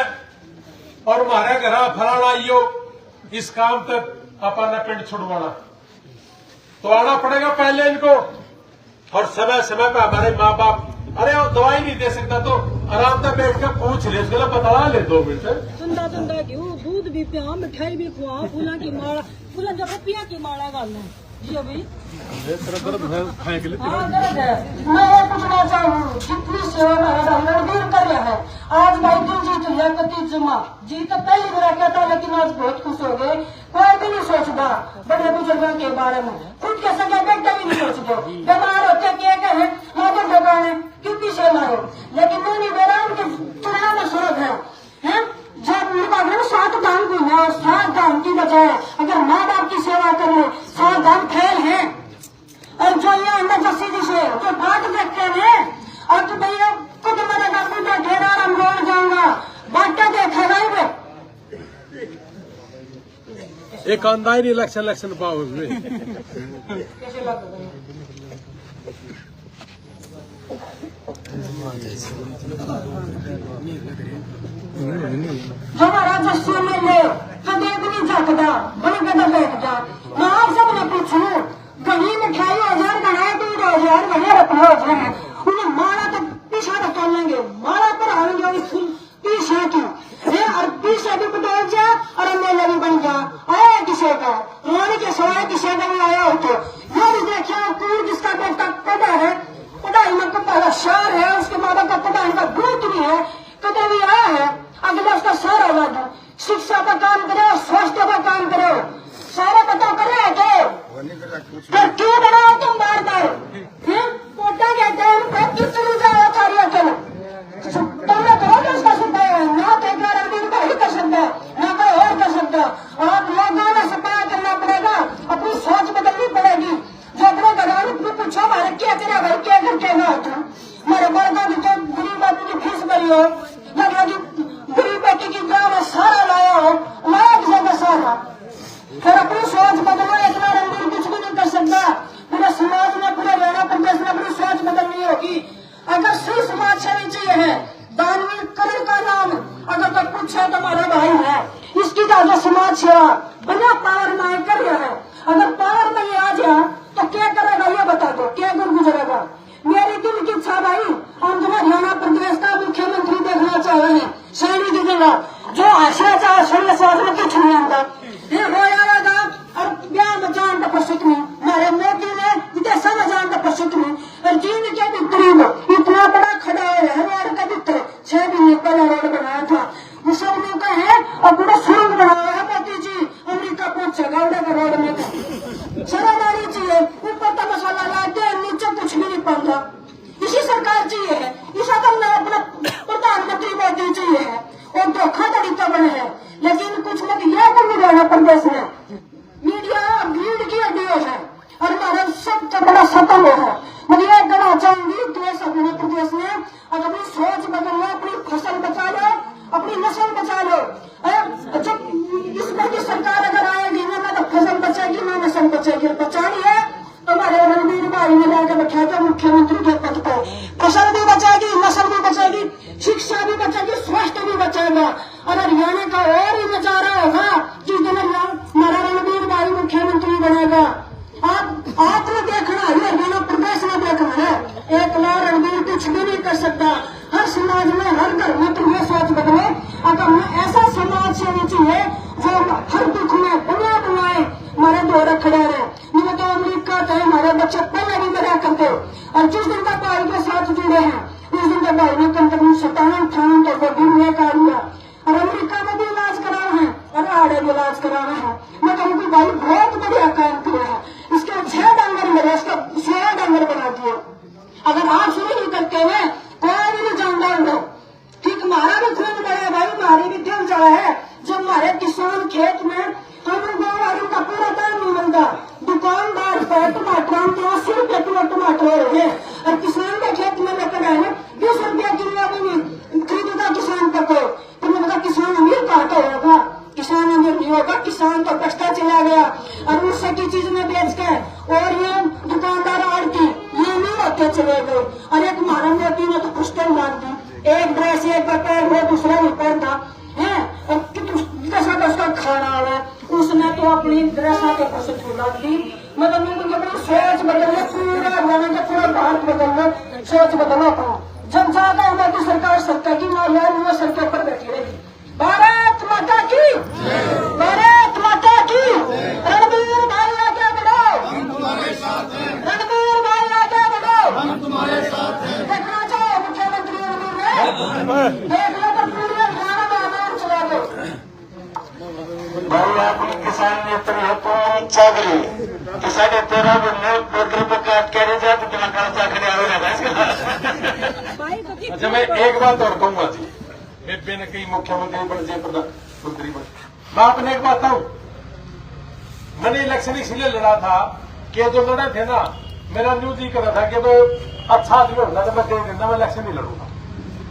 Speaker 2: और हमारे घर फलाना यो इस काम तक अपना पिंड छुड़वाना, तो आना पड़ेगा पहले इनको। और समय समय पर हमारे माँ बाप, अरे वो दवाई नहीं दे सकता तो आराम से बैठ कर पूछ ले, उसके लिए बता ले 2 मिनट।
Speaker 1: चंदा चंदा क्यों, दूध भी पिया, मिठाई भी खुआ, फूलों की माला, फूलों जो पत्तियां की माला गालना जी। अभी
Speaker 2: दर्द है, खाने के लिए
Speaker 1: हाँ दर्द है। मैं ये पूछना चाहूँ, जितनी सेवा में दूर कर रहा है। आज भाई दिन जीत लिया, कति जमा जी तो पहली बार कहता, लेकिन आज बहुत खुश हो गए। कोई भी नहीं सोचता बड़े बुजुर्गों के बारे में, खुद के संगे बेटा भी नहीं सोचते। बीमार होते क्या कहे मगर भगवान क्योंकि सेवा हो, लेकिन नहीं बेरा उनके तुलना में स्वर्ग है। जब उनका 7 धाम की है, 7 धाम की बजाय अगर माँ बाप की सेवा करें, 7 धाम खेल है। और जो ये अंदर जस्सी से जो बात देखते हैं, और तो भैया खुद मेरे घर में बैठे रहा, हम रोड जाऊंगा बाटा देखेगा ही वे।
Speaker 2: एक ऑनलाइन इलेक्शन पाओ
Speaker 1: कैसे लग हमारा जस्सी में ले कदे भी नहीं जाता, बड़े कदे बैठ जा। मैं आप सब ने पूछू, कहीं मिठाई 1000 बनाए, 2,000 बने, रुपये हो जाए, उन्हें माला तो पीछा तो तोलेंगे, माला पर आएंगे पीछे की, और पीछे भी बदल जा और मेला भी बन जा। आया किसी का रोने के सवाल किसी का भी आया हो तो ये भी देखिए, कूड़ जिसका बेटा पढ़ा है, पढ़ाई में तो पहला शार है, उसके बाद का पढ़ाई का ग्रोथ भी है, कदे भी आया है। अगले उसका सारा लागू शिक्षा का काम करो, स्वास्थ्य का काम करो, सारा पता कर रहे हैं फिर क्यों बनाओ तुम बार बार पोटा कहते हैं कितनी जाओ कार्य चलो तुमने करोगे उसका सकता है ना, तो एक बार आदमी का ही कर सकता है ना, कोई और कर सकता। और आप लोगों ने सफाया करना पड़ेगा, अपनी सोच बदलनी पड़ेगी। जो अपने घरों में पूछो हमारे क्या करेगा, क्या करके ना होता, हमारे बड़ों की पूछा तो हमारा भाई है, इसकी जो समाज सेवा बिना पावर में कर रहा है, अगर पावर में ये आ जाए तो क्या करेगा ये बता दो, क्या गुण गुजरेगा। मेरी दिल की इच्छा भाई, हम जो हरियाणा प्रदेश का मुख्यमंत्री देखना चाह रहे हैं, सैनी की जगह जो आशा चाहे सुनने से में कुछ नहीं आता, ये हो जाएगा। और ब्याह में जान तो प्रस्तुत नहीं, हमारे मोदी ने विदेशा में जान तो प्रस्तुत नहीं, और चीन के भीतरी में इतना बड़ा खड़ा है रोड के भीतर 6 महीने पहले रोड बनाया था, उस सब का है और पूरा सुरंग बनाया है मोदी जी, अमेरिका पहुंचेगा उड़ेगा रोड में। शर्म आनी चाहिए, ऊपर तो मसाला लाते नीचे कुछ भी नहीं पड़ता, इसी सरकार चाहिए है, इस अपना प्रधानमंत्री मोदी चाहिए है, और धोखाधड़ी तो बने है। लेकिन कुछ लोग यह कर भी रहे प्रदेश में, मीडिया भीड़ की अड्डियों है और हमारा सबसे बड़ा सतम है। मैं ये कहना चाहूंगी, देश अपने प्रदेश में अगर अपनी सोच बदल लो, अपनी फसल बचा लो, अपनी नस्ल बचा लो। जब इस बार की सरकार अगर आएगी ना तो फसल बचेगी ना नस्ल बचेगी, बचानी है तो हमारे रणबीर भाई ने लाके बैठा था मुख्यमंत्री के पद पर, फसल भी बचेगी, नस्ल भी बचेगी, शिक्षा भी बचेगी, स्वास्थ्य भी बचेगा। और हरियाणा का और ही नजारा होगा जिस दिन हमारा रणबीर भाई मुख्यमंत्री बनेगा। आपने देखना है, हरियाणा प्रदेश में देखना है, एक लाख रणबीर कुछ भी नहीं कर सकता। हर समाज में, हर घर में तुम ये सोच बदले, अगर हमें ऐसा समाज सेवी चाहिए जो हर दुख में बुला बुलाए हमारे दौरे खड़े रहे। नहीं तो अमेरिका थे हमारे बच्चे पहले भी मरा करते, और जिस दिन का भाई के साथ जुड़े हैं उस दिन का भाई ने कम से कम 57 तो गोदी का लिया, और अमेरिका में भी इलाज करा रहे हैं और आड़े भी इलाज करा रहे हैं। मैं कहूँगी भाई बहुत बढ़िया काम किया है, इसके 6 डांगर मिले, इसका 6 डांगर बना दिए। अगर आप शुरू नहीं करते हुए कोई भी नहीं जानता उनको, ठीक हमारा भी खून बड़ा भाई, हमारी भी दिल जाए है। जब हमारे किसान खेत में हम का पूरा दाम नहीं मिलता, दुकानदार पर टमाटर तो 80 रुपये किलो टमाटर हो रहे हैं, और किसान के खेत में लेकर आए 20 रुपये किलो भी नहीं खरीदता किसान तक। तो मैं बता किसान अमीर कहाँ तो होगा, किसान अमीर नहीं होगा, किसान तो कष्टा चला गया और उससे की चीज में बेच के, और ये दुकानदार आड़ती ये नहीं होते चले गए। और एक हमारा मोदी ने तो पुस्तक मांग दी, एक ड्रेस एक बार पहन वो दूसरा नहीं पहनता है, और कैसा उसका खाना है, उसने तो अपनी ड्रेसा के पैसे छुड़ा दी। मतलब उनकी अपनी सोच बदलना, पूरा हरियाणा का पूरा भारत बदलना, सोच बदलना अपना। जब ज्यादा हमारी सरकार सत्ता की ना यार वो सरकार पर बैठी रहेगी। भारत माता की, भारत माता की। रणबीर भाई आगे बढ़ो, रणबीर भाई आगे बढ़ो, देखना चाहो मुख्यमंत्री रणबीर देख लो तो पूरे हरियाणा में आंदोलन चला दो
Speaker 3: भाई। आपने किसान नेत्र है तो चाकरी किसान तेरा पोत्र पर काट के रह जाए तो तुम्हारा चाकरी आवेगा।
Speaker 2: अच्छा मैं एक बात और कहूंगा जी, मैंने कई मुख्यमंत्री बन जाए, प्रधानमंत्री बन, मैं अपने एक बात कहूं, मैंने इलेक्शन इसलिए लड़ा था कि जो लड़े थे ना, मेरा न्यूज ही करा था कि मैं अच्छा आदमी होना तो मैं दे देना, मैं इलेक्शन नहीं लड़ूंगा।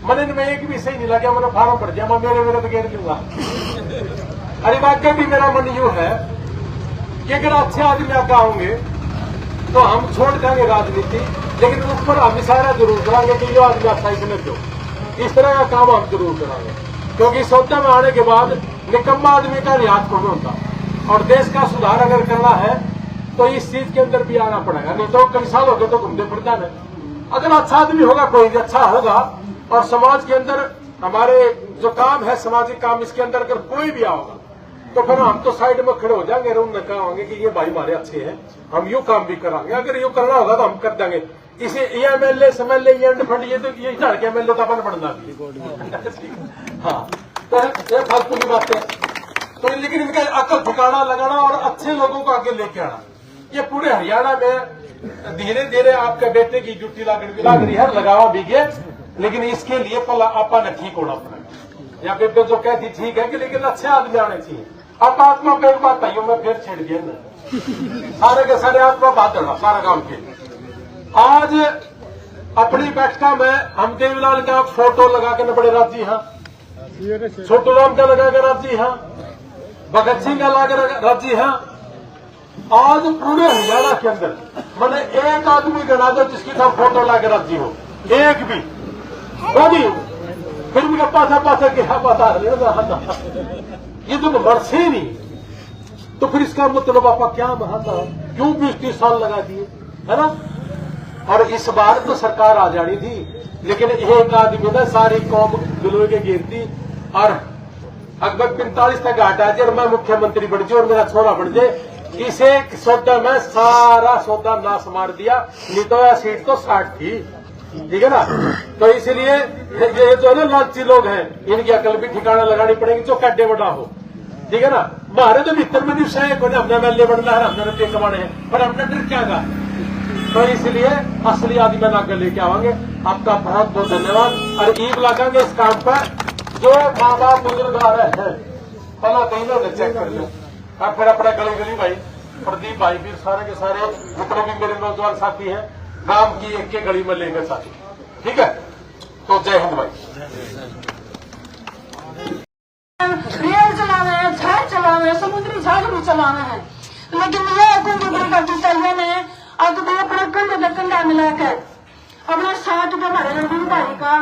Speaker 2: मैंने इनमें एक भी सही नहीं लगा, मैंने फार्म भर दिया, मैं मेरे तो घेर लूंगा। अरे वाकई भी मेरा मन यूं है कि अगर अच्छे आदमी आगे आएंगे तो हम छोड़ देंगे राजनीति, लेकिन ऊपर हम इशारा जरूर कराएंगे कि ये आदमी अच्छा इसने दो, इस तरह का काम हम जरूर कराएंगे। क्योंकि सौदा में आने के बाद निकम्मा आदमी का रियाज को होता, और देश का सुधार अगर करना है तो इस चीज के अंदर भी आना पड़ेगा, नहीं तो कई साल हो गए तो घूमते फिरता है। अगर अच्छा आदमी होगा, कोई अच्छा होगा, और समाज के अंदर हमारे जो काम है सामाजिक काम, इसके अंदर अगर कोई भी आओगा तो फिर हम तो साइड में खड़े हो जाएंगे, उनने कहेंगे कि ये भाई हमारे अच्छे हैं, हम यूं काम भी कराएंगे। अगर यूं करना होगा तो हम कर देंगे। इसे एमएलए समएलए एंड फंड ये तो ये झाड़ के एमएलए तो अपन बनना भी हाँ, तो ये फालतू की बात है। तो लेकिन इनका अकल ठिकाना लगाना और अच्छे लोगों को आगे लेके आना, ये पूरे हरियाणा में धीरे धीरे आपके बेटे की ड्यूटी लाग रही है, लगावा भी गया, लेकिन इसके लिए पहला आपा ने ठीक होना पड़ेगा। या बेटे जो कहती ठीक है कि लेकिन अच्छे आदमी आने चाहिए। अब आत्मा पे एक बात आइयो, मैं फिर छेड़ दिया ना, सारे के सारे आत्मा बात करना सारा काम के। आज अपनी बैठका में हम देवीलाल का फोटो लगा के न बड़े राजी हाँ, छोटू राम का लगा के राजी हाँ, भगत सिंह का लगा के राजी हाँ। आज पूरे हरियाणा के अंदर मैंने एक आदमी गिना दो जिसकी था फोटो लगा के राजी हो, एक भी फिर भी पासा पासा क्या पता ये तो मरसे ही नहीं। तो फिर इसका मतलब आपका क्या महाता, क्यों 20-30 साल लगा दिए, है ना। और इस बार तो सरकार आ जानी थी, लेकिन एक आदमी ना सारी कौम गिलोय के गिरती और अकबर 45 तक हटा जाए और मैं मुख्यमंत्री बन जाए और मेरा छोरा बन जाए। इसे सौदा में सारा सौदा नाश मार दिया, नहीं तो यह सीट तो 60 थी, ठीक है ना। तो इसलिए ये जो है ना लालची लोग हैं, इनकी अकल भी ठिकाना लगानी पड़ेगी, जो कड्डे बड़ा हो, ठीक है ना। हमारे तो भीतर में दिवस है कोई हमने एमएलए बनना है, हमने रुपये कमाने हैं, पर हमने डर क्या गा। तो इसलिए असली आदमी में आगे लेके आवांगे। आपका बहुत बहुत धन्यवाद। और ईद लगाएंगे इस काम पर, जो माँ बाप बुजुर्ग आ रहे हैं पहला कहीं लोग चेक कर लो, और फिर अपना गली गली भाई प्रदीप भाई फिर सारे के सारे जितने भी मेरे नौजवान साथी हैं गांव की एक के गली में लेंगे साथी, ठीक है। तो जय हिंद भाई।
Speaker 1: रेल चलाना है, जहाज चलाना है, समुद्री जहाज भी चलाना है, लेकिन ये गुजर का टीचर ने अब तो अपना कंधे कंधा मिलाकर अपना साथ में भरे भाई का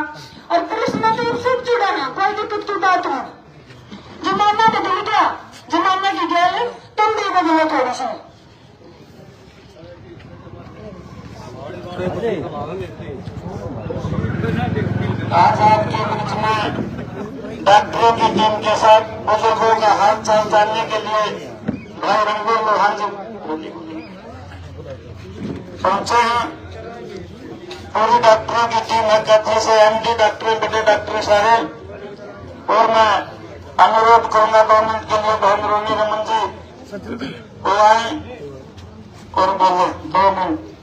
Speaker 1: और पुलिस में तो सब जुड़ा है, कोई दिक्कत की बात नहीं। जमाना तो देख गया, जमाना की गैल तुम भी बदलो थोड़ी सी।
Speaker 3: आज आपके बीच में डॉक्टरों की टीम के साथ बुजुर्गों का हाल चाल जानने के लिए भाई रणवीर लोहार जी पहुंचे हैं। पूरी डॉक्टरों की टीम है, कथी से एमडी डॉक्टर, बड़े डॉक्टर सारे। और मैं अनुरोध करूंगा 2 मिनट के लिए भाई रोनी रमन जी वो आए और बोले 2 मिनट।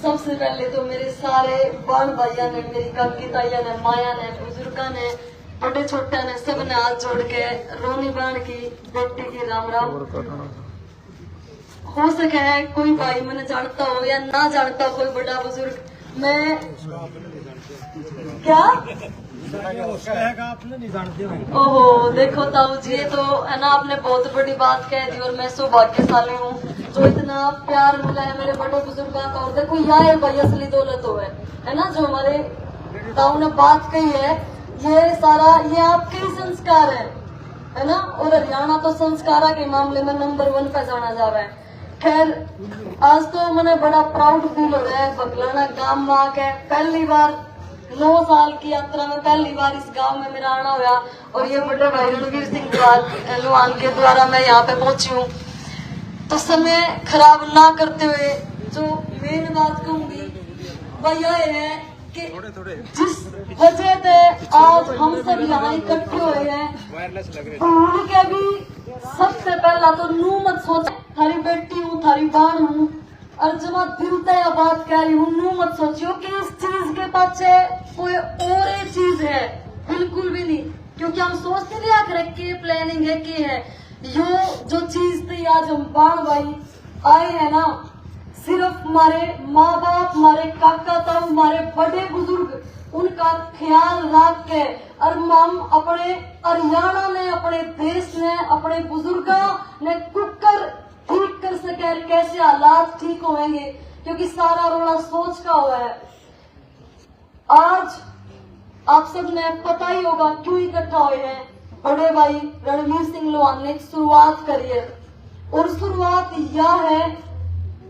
Speaker 1: सबसे पहले तो मेरे सारे बाल भाइया ने, मेरी काकी ताइया ने, माया ने, बुजुर्गा ने, बड़े छोटे ने, सब ने हाथ जोड़ के रोनी बहन की बेटी की राम राम। हो सके है कोई भाई मैंने जानता हो या ना जानता हो, कोई बड़ा बुजुर्ग, मैं क्या आपने नहीं जानते हो। ओहो देखो ताऊ जी, तो है ना, आपने बहुत बड़ी बात कह दी और मैं सौभाग्यशाली हूँ जो इतना प्यार मिला है मेरे बड़े बुजुर्गों का। और देखो यह भाई असली दौलत हो है ना, जो हमारे ताऊ ने बात कही है, ये सारा ये आपके ही संस्कार है ना। और हरियाणा तो संस्कारा के मामले में नंबर 1 पे जाना जा रहा है। खैर आज तो मैंने बड़ा प्राउड फील हो रहा है बगलाना गांव में आके। पहली बार 9 साल की यात्रा में पहली बार इस गांव में मेरा आना हुआ और ये बड़े भाई रणवीर सिंह लोहान के द्वारा मैं यहाँ पे पहुंची हूँ। तो समय खराब ना करते हुए जो मेन बात कहूंगी वह यह है कि जिस वजह से आज हम सब यहाँ इकट्ठे हुए हैं, भूल के भी सबसे पहला तो नू मत सोच, थारी बेटी हूँ, थारी बहन हूँ, और जब आप दिल से यह बात कह रही हूँ, नू मत सोचियो कि इस चीज के पीछे कोई और ही चीज है, बिल्कुल भी नहीं। क्योंकि हम सोचते नहीं आखिर के प्लानिंग है कि है यो जो चीज थी आज हम बाण भाई आए हैं ना, सिर्फ हमारे माँ बाप, हमारे काका ताऊ, हमारे बड़े बुजुर्ग उनका ख्याल रख के, और हम अपने हरियाणा ने, अपने देश ने, अपने बुजुर्गों ने कुकर ठीक कर सके, कैसे हालात ठीक होंगे, क्योंकि सारा रोड़ा सोच का हुआ है। आज आप सब ने पता ही होगा क्यों इकट्ठा हुए हैं। बड़े भाई रणवीर सिंह लोहान ने शुरुआत करी है और शुरुआत यह है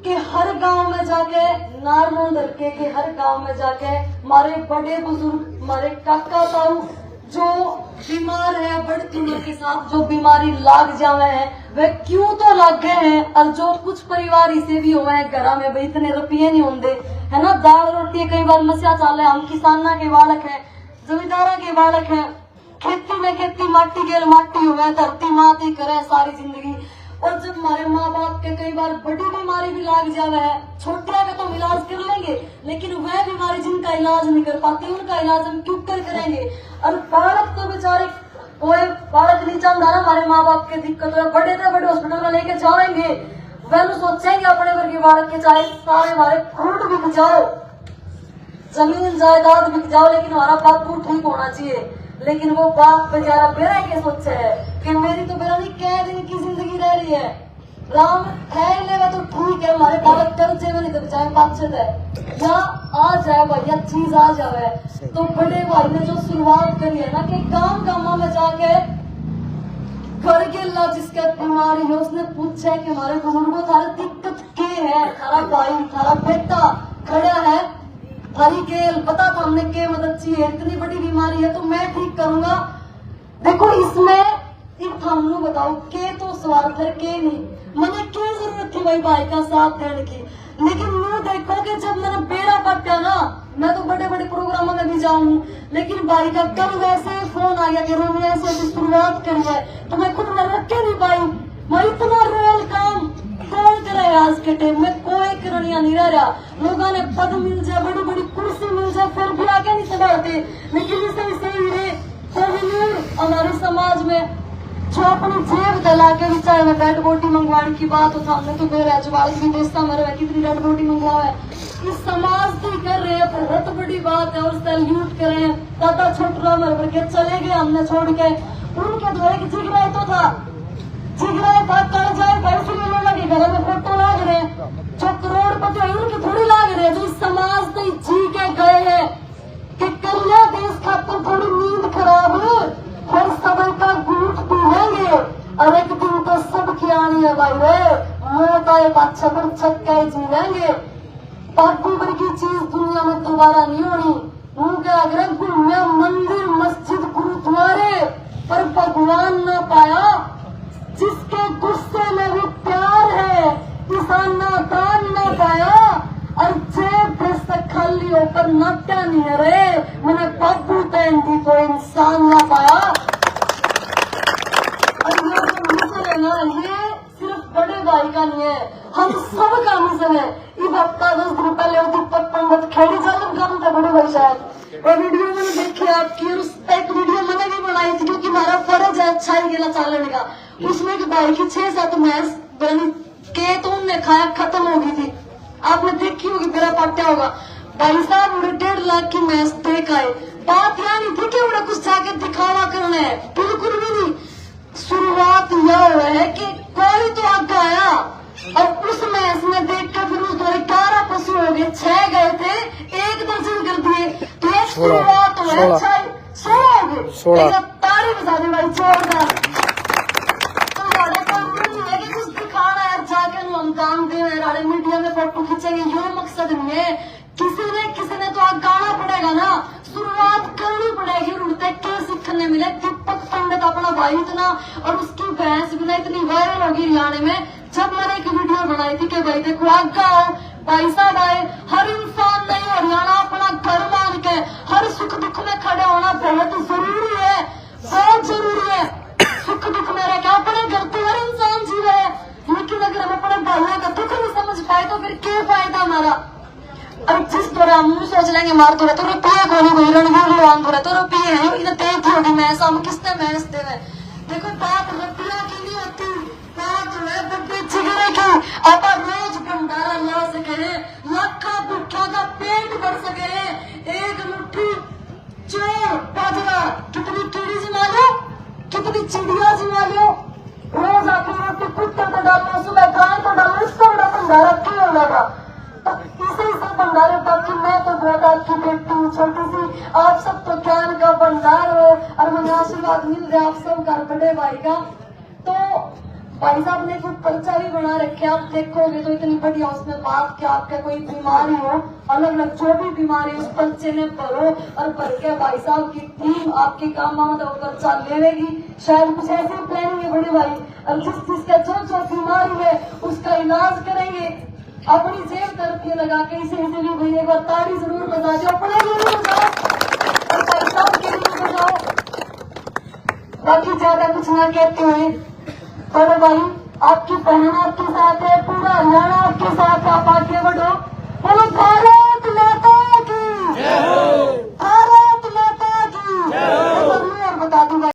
Speaker 1: कि हर गांव में जाके नारनों लड़के के हर गांव में जाके हमारे बड़े बुजुर्ग, हमारे काका ताऊ जो बीमार है बढ़ती उम्र के साथ, जो बीमारी लाग जावे है वे क्यों तो लाग गए हैं, और जो कुछ परिवार इसे भी हुए हैं घर में भाई इतने रुपये नहीं होंगे, है ना, दाल रोटी कई बार मसिया चाले। हम किसाना के बालक है, जमींदारा के बालक है, खेती में खेती माटी गेल माटी हुए, धरती माती करे सारी जिंदगी। और जब हमारे माँ बाप के कई बार बड़ी बीमारी भी लाग जावे है, छोटिया का तो इलाज कर लेंगे, लेकिन वह बीमारी जिनका इलाज नहीं कर पाती उनका इलाज हम क्यों कर करेंगे। और बालक तो बेचारे कोई बालक नहीं चाहता ना हमारे माँ बाप के दिक्कत हो, बड़े से बड़े हॉस्पिटल में लेके जाएंगे, वह सोचेंगे अपने वर्ग के बालक के चाहे सारे हमारे फ्रूट बिक जाओ, जमीन जायदाद बिक जाओ, लेकिन हमारा बापू ठीक होना चाहिए। लेकिन वो बाप बेचारा बेरा के सोचे है कि मेरी तो बेरा नहीं कह दिन की जिंदगी रह रही है, राम ठहर लेगा तो ठीक है, हमारे बालक कर्जे में निकल जाए बातचीत है या आ जाए भाई, या चीज आ जाए। तो बड़े भाई ने जो शुरुआत करी है ना कि गांव गांव में जाके घर के ला जिसके बीमारी है उसने पूछा है कि हमारे बुजुर्गों थारा दिक्कत क्या है, थारा भाई थारा बेटा खड़ा है, थारी केल बता था हमने के मदद चाहिए, इतनी बड़ी बीमारी है तो मैं ठीक करूंगा। देखो इसमें एक थामू बताओ के तो स्वार्थ है के नहीं, मैंने क्यों जरूरत थी भाई का साथ देने की। लेकिन मैं देखो कि जब मैंने बेड़ा पट्टा ना, मैं तो बड़े बड़े प्रोग्रामों में भी जाऊं, लेकिन भाई का कल वैसे फोन आ गया कि उन्होंने ऐसे शुरुआत करी है तो मैं खुद में रख के नहीं पाई। मैं इतना रोल काम कौन करे आज के टाइम में, कोई करनिया नहीं रह रहा। लोगों ने पद मिल जाए, बड़ी बड़ी कुर्सी मिल जाए, फिर भी आगे नहीं संभालते। लेकिन इसे हीरे हमारे समाज में जो अपनी जेब दला के भी चाहे डेड बॉडी मंगवाने की बात हो, हमने तो मेरे जवाब भी देशता मरे कितनी डेड बॉडी मंगवा है, इस समाज से कर रहे हैं, बहुत बड़ी बात है। और सैल्यूट करें, दादा छोटा मर के चले गए हमने छोड़ के, उनके द्वारा की जिगरा तो था, जिगरा था कल जाए पैसे मिलने लगे, घर में फोटो लाग रहे जो करोड़पति है उनके थोड़ी लाग रहे, जो इस समाज से जी के गए हैं कि कन्या देश खातर थोड़ी नींद खराब है, हर समय का गुट पीलेंगे और एक दिन तो सबकी आनी है भाई रे, मौत आए बादशाह पर छक्का जी लेंगे। पापी वर्गी चीज दुनिया में दोबारा नहीं होनी। उनके आग्रह घूमने मंदिर मस्जिद गुरुद्वारे पर भगवान न पाया, जिसके गुस्से में भी प्यार है किसान ना दान न पाया, और जेब से खाली होकर नाट्या नहीं है रे, मैंने बाबू पहन दी तो इंसान ना पाया। और ये जो मिशन है ना, ये सिर्फ बड़े भाई का नहीं है, हम सब का मिशन है। इस हफ्ता 10 दिन पहले दीपक पंडित खेड़ी जालम काम था बड़े भाई शायद, और वीडियो मैंने देखी आपकी, और उस एक वीडियो मैंने भी बनाई थी क्योंकि हमारा फर्ज है अच्छाई गिला चालने का। उसमें एक भाई की 6-7 भैंस बनी के तो उनने खाया खत्म हो गई थी, आपने देखी होगी, मेरा पाट्या होगा। भाई साहब उन्हें 1.5 लाख की मैच देख आए, बात यहाँ नहीं थी कि उन्हें कुछ जाके दिखावा करना है, बिल्कुल भी नहीं। शुरुआत यह हुआ है कि कोई तो आगे आया और उस मैच में देख कर फिर उस 11 पशु हो गए, 6 गए थे, 1 दर्जन कर दिए, तो एक शुरुआत हुआ है। 16 हो गए, ताली बजा दे भाई जोरदार। कुछ दिखाना है जाके हम काम दे रहे मीडिया में फोटो खींचेंगे, यो मकसद नहीं है। किसी ने तो आज गाना पड़ेगा ना, शुरुआत करनी पड़ेगी। उड़ते क्या सीखने मिले, दीपक पंडित अपना भाई इतना और उसकी भैंस भी ना इतनी वायरल होगी हरियाणा में। जब मैंने एक वीडियो बनाई थी कि भाई देखो आगा आओ, भाई साहब आए, हर इंसान नहीं हरियाणा अपना घर मान के हर सुख दुख में खड़े होना बहुत जरूरी है, बहुत जरूरी है। सुख दुख में रह अपने घर तो हर इंसान जी रहे हैं, लेकिन अगर हम अपने भाइयों का दुख नहीं समझ पाए तो फिर क्या फायदा हमारा। और जिस तरह हम सोच लेंगे मार तो रुपये को नहीं भाई रणवीर तो रुपये है, इन्हें तेज होगी मैस, हम किसने मैस देवे। देखो बात रुपया की नहीं होती, बात है बब्बे जिगरे की। आप रोज भंडारा ला सके, लाखा भूखा का पेट भर सके, एक मुट्ठी चोर बाजरा कितनी कीड़ी जमा लो, कितनी चिड़िया जमा लो, रोज आके रोटी कुत्ते को डालो, सुबह गाय को डालो, इसका बड़ा भंडारा क्यों होगा। तो इसी से भंडारे बाकी मैं तो बहुत आपकी बेटी हूँ छोटी सी, आप सब तो ज्ञान का भंडार हो और मुझे आशीर्वाद मिल रहा है आप सब का बड़े भाई का। तो भाई साहब ने कुछ पर्चा भी बना रखे, आप देखोगे तो इतनी बढ़िया उसमें बात कि आपका कोई बीमारी हो, अलग अलग जो भी बीमारी उस पर्चे में भरो और भर के भाई साहब की टीम आपके काम में वो पर्चा लेगी। शायद कुछ ऐसी प्लानिंग है बड़े भाई, और जिसका जो बीमारी है उसका इलाज करेंगे। अपनी जेब तरफ लगा के इसे भी भाई एक बार ताली जरूर बजा दो, अपने लिए भी बजाओ और भाई साहब के लिए बजाओ। बाकी ज्यादा कुछ ना कहते हुए बड़े भाई आपकी बहन आपके साथ है, पूरा हरियाणा आपके साथ, आप आगे बढ़ो। बोलो भारत माता की, भारत माता की।